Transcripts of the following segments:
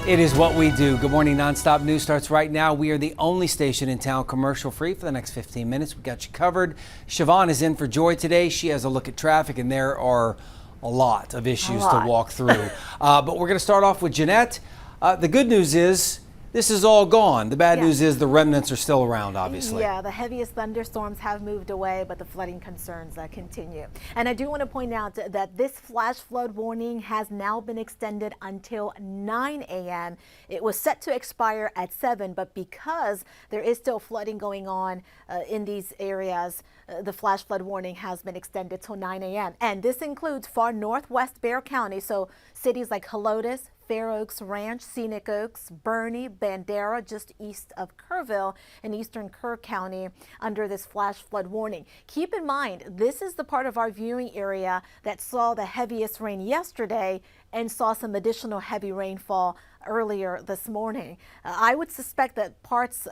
It is what we do. Good morning. Nonstop news starts right now. We are the only station in town commercial free for the next 15 minutes. We got you covered. Siobhain is in for Joy today. She has a look at traffic, and there are a lot of issues to walk through. But we're going to start off with Jeannette. The good news is this is all gone. The bad news is the remnants are still around, obviously. Yeah, the heaviest thunderstorms have moved away, but the flooding concerns continue. And I do want to point out that this flash flood warning has now been extended until 9 a.m. It was set to expire at 7, but because there is still flooding going on in these areas, the flash flood warning has been extended till 9 a.m. And this includes far northwest Bexar County, so cities like Helotes, Fair Oaks Ranch, Scenic Oaks, Bernie, Bandera, just east of Kerrville, and eastern Kerr County under this flash flood warning. Keep in mind, this is the part of our viewing area that saw the heaviest rain yesterday and saw some additional heavy rainfall earlier this morning. I would suspect that parts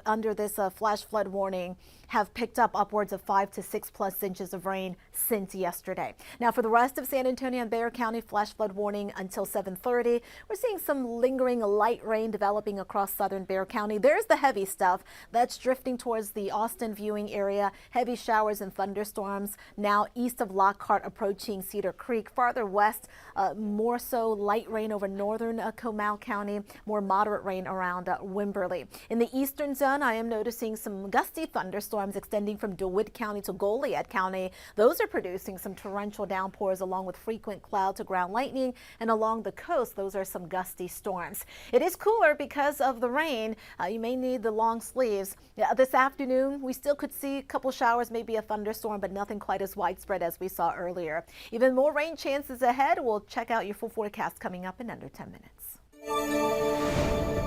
under this flash flood warning have picked up upwards of 5 to 6+ inches of rain since yesterday. Now, for the rest of San Antonio and Bexar County, flash flood warning until 7:30. We're seeing some lingering light rain developing across southern Bexar County. There's the heavy stuff that's drifting towards the Austin viewing area. Heavy showers and thunderstorms now east of Lockhart approaching Cedar Creek. Farther west, more so light rain over northern Comal County, more moderate rain around Wimberley. In the eastern zone, I am noticing some gusty thunderstorms extending from DeWitt County to Goliad County. Those are producing some torrential downpours along with frequent cloud to ground lightning, and along the coast, those are some gusty storms. It is cooler because of the rain. You may need the long sleeves. This afternoon, we still could see a couple showers, maybe a thunderstorm, but nothing quite as widespread as we saw earlier. Even more rain chances ahead. We'll check out your full forecast coming up in under 10 minutes.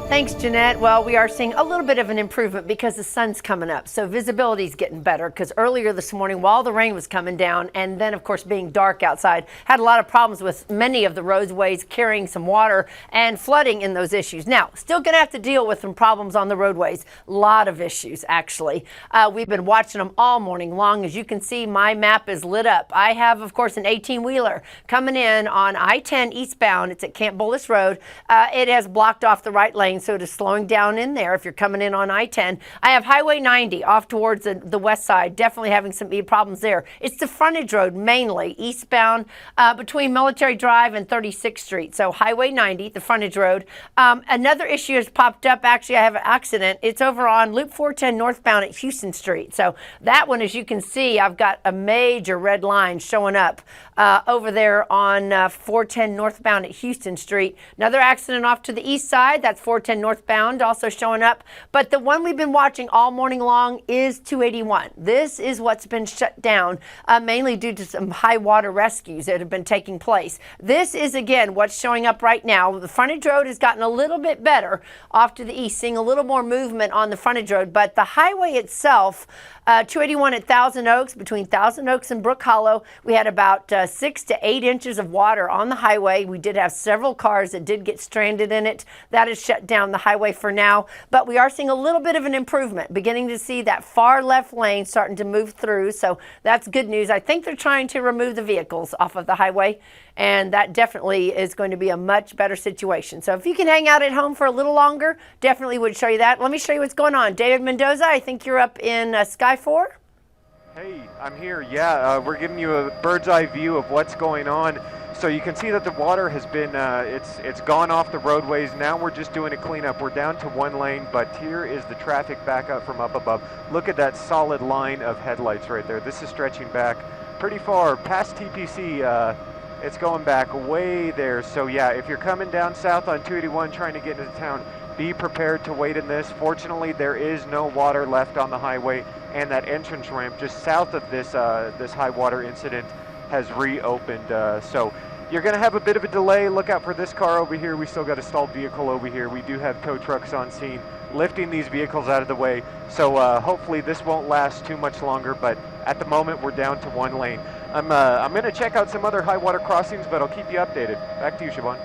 Thanks, Jeanette. Well, we are seeing a little bit of an improvement because the sun's coming up. So visibility is getting better because earlier this morning while the rain was coming down and then, of course, being dark outside, had a lot of problems with many of the roadways carrying some water and flooding in those issues. Now, still going to have to deal with some problems on the roadways. A lot of issues, actually. We've been watching them all morning long. As you can see, my map is lit up. I have, of course, an 18-wheeler coming in on I-10 eastbound. It's at Camp Bullis Road. It has blocked off the right lane, so it is slowing down in there if you're coming in on I-10. I have Highway 90 off towards the west side, definitely having some problems there. It's the frontage road mainly, eastbound between Military Drive and 36th Street. So Highway 90, the frontage road. Another issue has popped up. Actually, I have an accident. It's over on Loop 410 northbound at Houston Street. So that one, as you can see, I've got a major red line showing up over there on 410 northbound at Houston Street. Another accident off to the east side. That's 410 northbound also showing up. But the one we've been watching all morning long is 281. This is what's been shut down, mainly due to some high water rescues that have been taking place. This is, again, what's showing up right now. The frontage road has gotten a little bit better off to the east, seeing a little more movement on the frontage road. But the highway itself, 281 at Thousand Oaks, between Thousand Oaks and Brook Hollow, we had about 6 to 8 inches of water on the highway. We did have several cars that did get stranded in it. That has shut down the highway for now, but we are seeing a little bit of an improvement, beginning to see that far left lane starting to move through. So that's good news. I think they're trying to remove the vehicles off of the highway, and that definitely is going to be a much better situation. So if you can hang out at home for a little longer, definitely would show you that. Let me show you what's going on. David Mendoza, I think you're up in Sky 4. Hey, I'm here. Yeah, we're giving you a bird's eye view of what's going on. So you can see that the water has been, it's gone off the roadways. Now we're just doing a cleanup. We're down to one lane, but here is the traffic backup from up above. Look at that solid line of headlights right there. This is stretching back pretty far past TPC. It's going back way there. So yeah, if you're coming down south on 281 trying to get into town, be prepared to wait in this. Fortunately, there is no water left on the highway, and that entrance ramp just south of this this high water incident has reopened. So you're going to have a bit of a delay. Look out for this car over here. We still got a stalled vehicle over here. We do have tow trucks on scene lifting these vehicles out of the way. So hopefully this won't last too much longer, but at the moment we're down to one lane. I'm going to check out some other high water crossings, but I'll keep you updated. Back to you, Siobhain.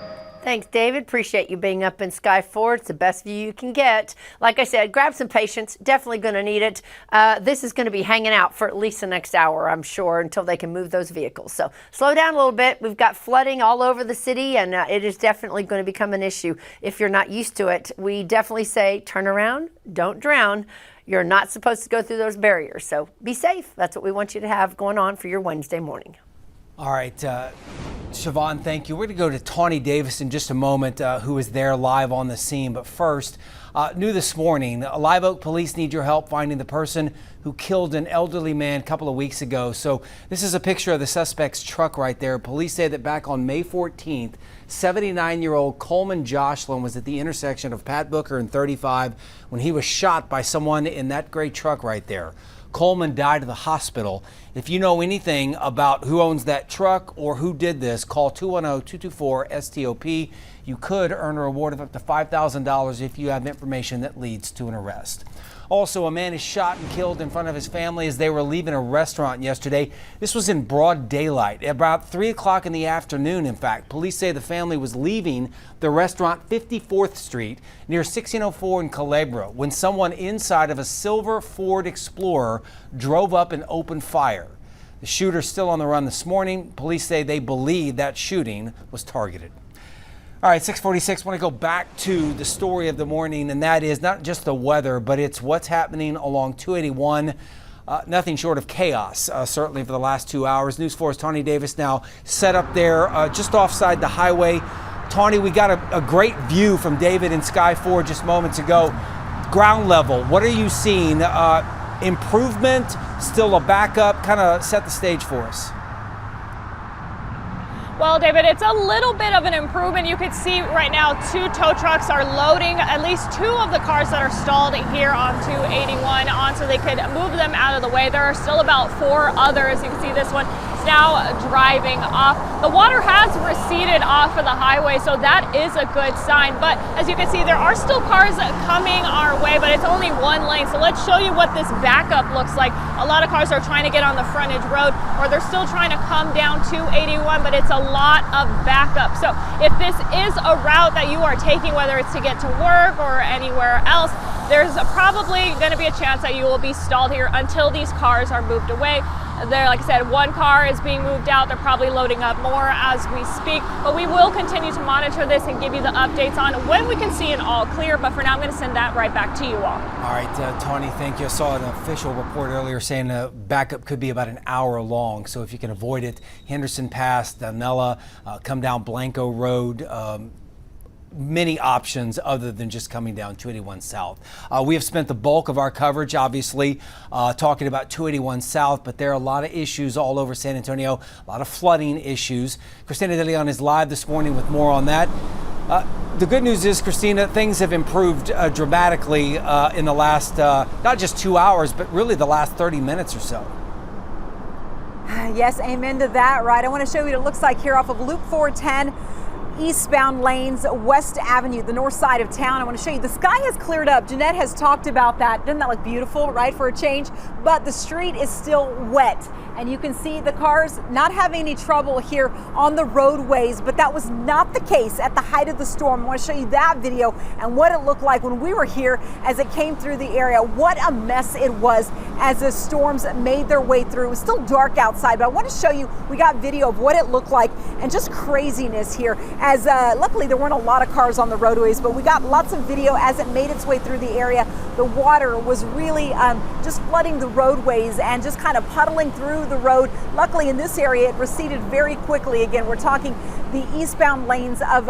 Thanks, David. Appreciate you being up in Sky 4. It's the best view you can get. Like I said, grab some patience. Definitely going to need it. This is going to be hanging out for at least the next hour, I'm sure, until they can move those vehicles. So slow down a little bit. We've got flooding all over the city, and it is definitely going to become an issue if you're not used to it. We definitely say turn around, don't drown. You're not supposed to go through those barriers. So be safe. That's what we want you to have going on for your Wednesday morning. All right, Siobhain, thank you. We're going to go to Tawny Davis in just a moment, who is there live on the scene. But first, new this morning, Live Oak police need your help finding the person who killed an elderly man a couple of weeks ago. So this is a picture of the suspect's truck right there. Police say that back on May 14th, 79-year-old Coleman Jocelyn was at the intersection of Pat Booker and 35 when he was shot by someone in that gray truck right there. Coleman died at the hospital. If you know anything about who owns that truck or who did this, call 210-224-STOP. You could earn a reward of up to $5,000 if you have information that leads to an arrest. Also, a man is shot and killed in front of his family as they were leaving a restaurant yesterday. This was in broad daylight, about 3 o'clock in the afternoon, in fact. Police say the family was leaving the restaurant 54th Street near 1604 in Culebra when someone inside of a silver Ford Explorer drove up and opened fire. The shooter's still on the run this morning. Police say they believe that shooting was targeted. All right, 646, I want to go back to the story of the morning, and that is not just the weather, but it's what's happening along 281. Nothing short of chaos, certainly for the last 2 hours. News 4's Tawny Davis now set up there just offside the highway. Tawny, we got a great view from David in Sky 4 just moments ago. Ground level, what are you seeing? Improvement, still a backup? Kind of set the stage for us. Well, David, it's a little bit of an improvement. You can see right now 2 tow trucks are loading at least 2 of the cars that are stalled here on 281 on so they could move them out of the way. There are still about 4 others. You can see this one is now driving off. The water has receded off of the highway, so that is a good sign. But as you can see, there are still cars coming our way, but it's only 1 lane. So let's show you what this backup looks like. A lot of cars are trying to get on the frontage road, or they're still trying to come down 281, but it's a lot of backup. So if this is a route that you are taking, whether it's to get to work or anywhere else, there's probably going to be a chance that you will be stalled here until these cars are moved away. There, like I said, 1 car is being moved out. They're probably loading up more as we speak, but we will continue to monitor this and give you the updates on when we can see an all clear. But for now, I'm going to send that right back to you all. All right, Tawny, thank you. I saw an official report earlier saying the backup could be about an hour long. So if you can avoid it, Henderson Pass, Danella, come down Blanco Road, many options other than just coming down 281 South. We have spent the bulk of our coverage, obviously, talking about 281 South, but there are a lot of issues all over San Antonio, a lot of flooding issues. Christina De Leon is live this morning with more on that. The good news is, Christina, things have improved dramatically in the last, not just 2 hours, but really the last 30 minutes or so. Yes, amen to that, right? I want to show you what it looks like here off of Loop 410. Eastbound lanes, West Avenue, the north side of town. I want to show you the sky has cleared up. Jeannette has talked about that. Doesn't that look beautiful, right, for a change? But the street is still wet. And you can see the cars not having any trouble here on the roadways, but that was not the case at the height of the storm. I want to show you that video and what it looked like when we were here as it came through the area. What a mess it was as the storms made their way through. It was still dark outside, but I want to show you, we got video of what it looked like and just craziness here. As luckily there weren't a lot of cars on the roadways, but we got lots of video as it made its way through the area. The water was really just flooding the roadways and just kind of puddling through the road. Luckily in this area it receded very quickly. Again, we're talking the eastbound lanes of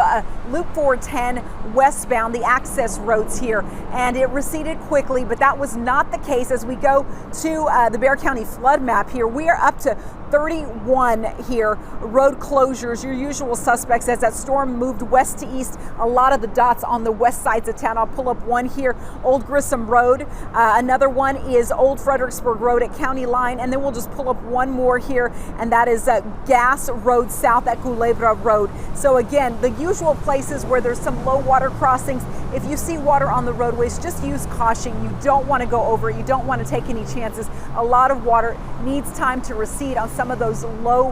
Loop 410 westbound, the access roads here, and it receded quickly, but that was not the case. As we go to the Bexar County flood map here, we are up to 31 here, road closures, your usual suspects as that storm moved west to east. A lot of the dots on the west sides of town. I'll pull up one here, Old Grissom Road. Another one is Old Fredericksburg Road at County Line, and then we'll just pull up one more here, and that is Gas Road South at Culebra Road. So again, the usual places where there's some low water crossings. If you see water on the roadways, just use caution. You don't want to go over it. You don't want to take any chances. A lot of water needs time to recede on some of those low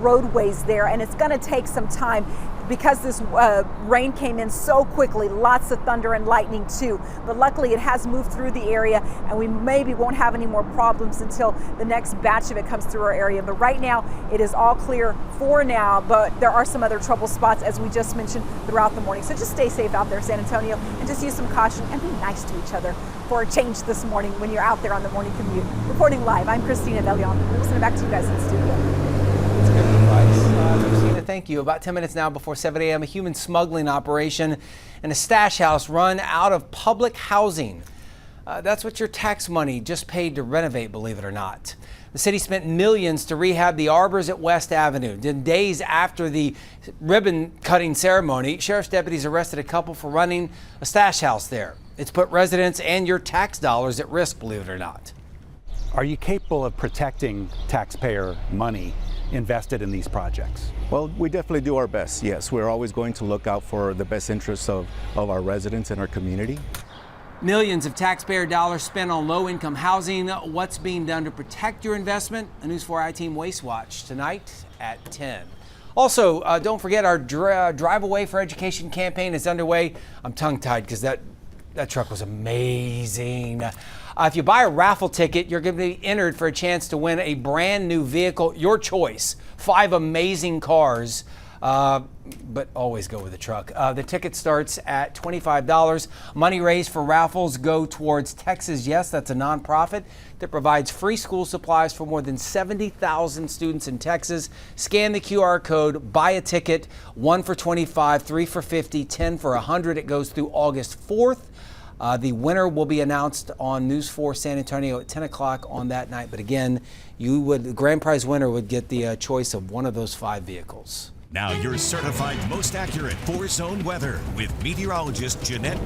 roadways there, and it's going to take some time. because this rain came in so quickly, lots of thunder and lightning too. But luckily it has moved through the area, and we maybe won't have any more problems until the next batch of it comes through our area. But right now it is all clear for now, but there are some other trouble spots as we just mentioned throughout the morning. So just stay safe out there, San Antonio, and just use some caution and be nice to each other for a change this morning when you're out there on the morning commute. Reporting live, I'm Christina DeLeon. We'll send it back to you guys in the studio. That's good advice. Christina, thank you. About 10 minutes now before 7 a.m., a human smuggling operation in a stash house run out of public housing. That's what your tax money just paid to renovate, believe it or not. The city spent millions to rehab the arbors at West Avenue. Then days after the ribbon cutting ceremony, sheriff's deputies arrested a couple for running a stash house there. It's put residents and your tax dollars at risk, believe it or not. Are you capable of protecting taxpayer money invested in these projects? Well, we definitely do our best, yes. We're always going to look out for the best interests of our residents and our community. Millions of taxpayer dollars spent on low-income housing. What's being done to protect your investment? A News 4i Team Waste Watch tonight at 10. Also, don't forget our Drive Away for Education campaign is underway. I'm tongue-tied because that truck was amazing. If you buy a raffle ticket, you're going to be entered for a chance to win a brand new vehicle, your choice. 5 amazing cars. But always go with a truck. The ticket starts at $25. Money raised for raffles go towards Texas Yes. That's a nonprofit that provides free school supplies for more than 70,000 students in Texas. Scan the QR code, buy a ticket, 1 for $25, 3 for $50, 10 for $100. It goes through August 4th. The winner will be announced on News 4 San Antonio at 10 o'clock on that night. But again, the grand prize winner would get the choice of one of those 5 vehicles. Now your certified most accurate 4-zone weather with meteorologist Jeannette.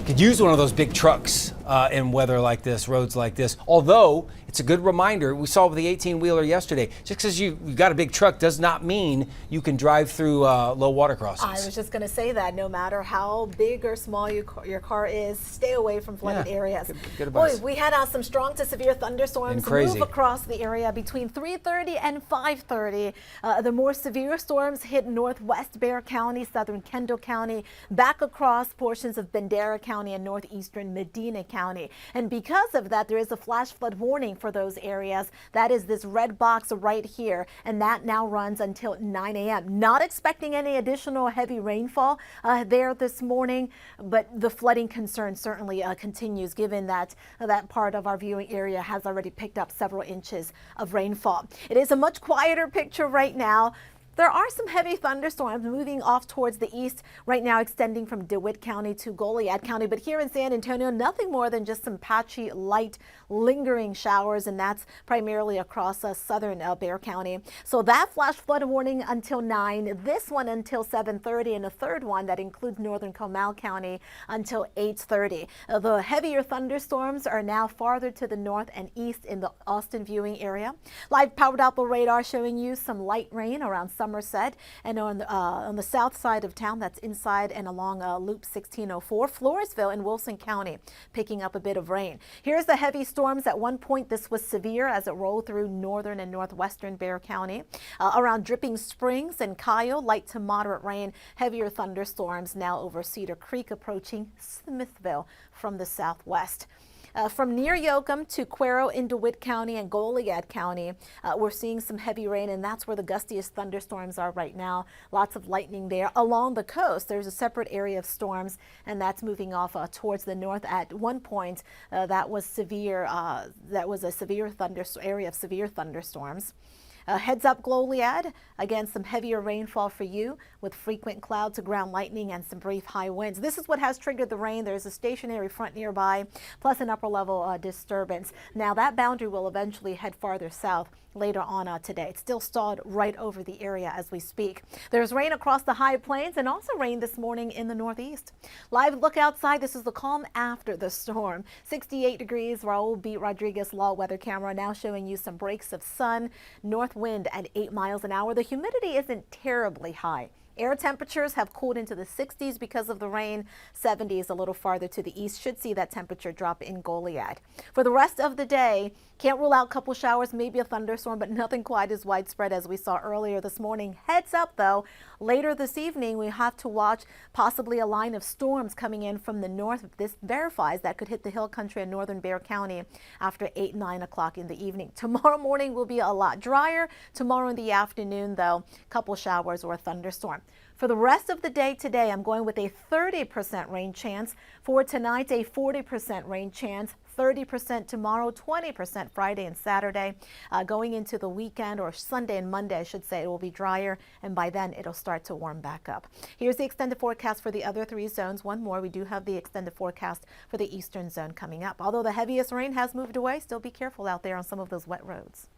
Could use one of those big trucks in weather like this, roads like this. Although it's a good reminder, we saw with the 18-wheeler yesterday, just because you got a big truck does not mean you can drive through low water crossings. I was just going to say that no matter how big or small your car is, stay away from flooded areas. Good advice. Boy, we had some strong to severe thunderstorms move across the area between 3:30 and 5:30. The more severe storms hit northwest Bexar County, southern Kendall County, back across portions of Bandera County and northeastern Medina County. And because of that, there is a flash flood warning for those areas. That is this red box right here, and that now runs until 9 a.m. Not expecting any additional heavy rainfall there this morning, but the flooding concern certainly continues, given that that part of our viewing area has already picked up several inches of rainfall. It is a much quieter picture right now. There are some heavy thunderstorms moving off towards the east right now, extending from DeWitt County to Goliad County. But here in San Antonio, nothing more than just some patchy, light, lingering showers, and that's primarily across southern Bexar County. So that flash flood warning until 9, this one until 7:30, and a third one that includes northern Comal County until 8:30. The heavier thunderstorms are now farther to the north and east in the Austin viewing area. Live power Doppler radar showing you some light rain around Somerset, and on the south side of town, that's inside and along Loop 1604, Floresville and Wilson County, picking up a bit of rain. Here's the heavy storms. At one point, this was severe as it rolled through northern and northwestern Bexar County. Around Dripping Springs and Kyle, light to moderate rain, heavier thunderstorms now over Cedar Creek, approaching Smithville from the southwest. From near Yoakum to Cuero in DeWitt County and Goliad County, we're seeing some heavy rain, and that's where the gustiest thunderstorms are right now. Lots of lightning there. Along the coast, there's a separate area of storms, and that's moving off towards the north. At one point, that was severe. That was a severe area of severe thunderstorms. Heads up, Goliad. Again, some heavier rainfall for you with frequent cloud to ground lightning and some brief high winds. This is what has triggered the rain. There's a stationary front nearby, plus an upper level disturbance. Now that boundary will eventually head farther south later on today. It's still stalled right over the area as we speak. There's rain across the high plains and also rain this morning in the northeast. Live look outside. This is the calm after the storm. 68 degrees. Raul B. Rodriguez Law Weather Camera now showing you some breaks of sun. North wind at 8 miles an hour. The humidity isn't terribly high. Air temperatures have cooled into the 60s because of the rain. 70s a little farther to the east. Should see that temperature drop in Goliad. For the rest of the day, can't rule out a couple showers, maybe a thunderstorm, but nothing quite as widespread as we saw earlier this morning. Heads up, though, later this evening, we have to watch possibly a line of storms coming in from the north. This verifies that could hit the hill country in northern Bexar County after 8, 9 o'clock in the evening. Tomorrow morning will be a lot drier. Tomorrow in the afternoon, though, a couple showers or a thunderstorm. For the rest of the day today, I'm going with a 30% rain chance. For tonight, a 40% rain chance. 30% tomorrow, 20% Friday and Saturday. Going into the weekend, or Sunday and Monday, I should say, it will be drier, and by then it'll start to warm back up. Here's the extended forecast for the other 3 zones. One more, we do have the extended forecast for the eastern zone coming up. Although the heaviest rain has moved away, still be careful out there on some of those wet roads.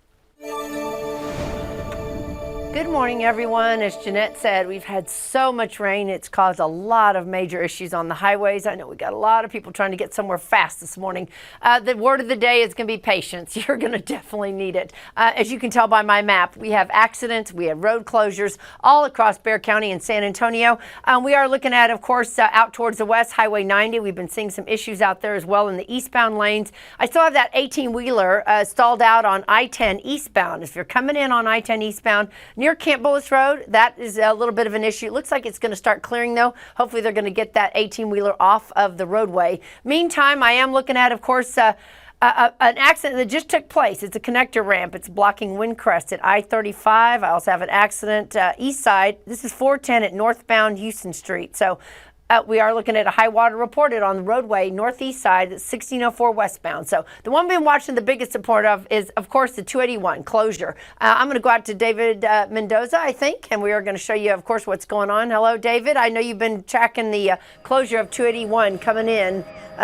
Good morning, everyone. As Jeannette said, we've had so much rain. It's caused a lot of major issues on the highways. I know we got a lot of people trying to get somewhere fast this morning. The word of the day is going to be patience. You're going to definitely need it. As you can tell by my map, we have accidents, we have road closures all across Bexar County and San Antonio. We are looking at, of course, out towards the west, Highway 90. We've been seeing some issues out there as well in the eastbound lanes. I still have that 18-wheeler stalled out on I-10 eastbound. If you're coming in on I-10 eastbound, near Camp Bullis Road, that is a little bit of an issue. It looks like it's going to start clearing, though. Hopefully they're going to get that 18-wheeler off of the roadway. Meantime, I am looking at, of course, an accident that just took place. It's a connector ramp. It's blocking Windcrest at I-35. I also have an accident east side. This is 410 at northbound Houston Street. So we are looking at a high water reported on the roadway northeast side at 1604 westbound. So the one we've been watching the biggest support of is, of course, the 281 closure. I'm going to go out to David Mendoza, I think, and we are going to show you, of course, what's going on. Hello, David. I know you've been tracking the closure of 281 coming in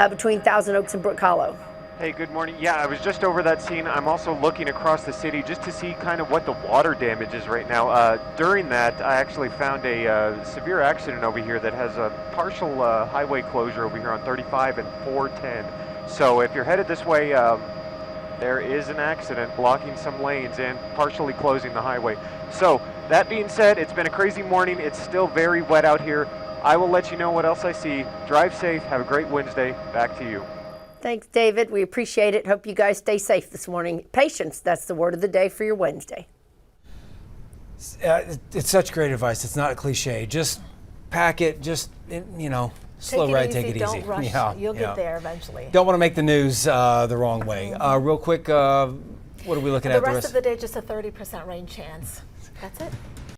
between Thousand Oaks and Brook Hollow. Hey, good morning. Yeah, I was just over that scene. I'm also looking across the city just to see kind of what the water damage is right now. During that, I actually found a severe accident over here that has a partial highway closure over here on 35 and 410. So if you're headed this way, there is an accident blocking some lanes and partially closing the highway. So that being said, it's been a crazy morning. It's still very wet out here. I will let you know what else I see. Drive safe. Have a great Wednesday. Back to you. Thanks, David. We appreciate it. Hope you guys stay safe this morning. Patience, that's the word of the day for your Wednesday. It's such great advice. It's not a cliche. Just pack it. Just, slow ride, take it easy. Don't rush. Yeah, You'll get there eventually. Don't want to make the news the wrong way. Real quick, what are we lking at? The rest of the day, just a 30% rain chance. That's it.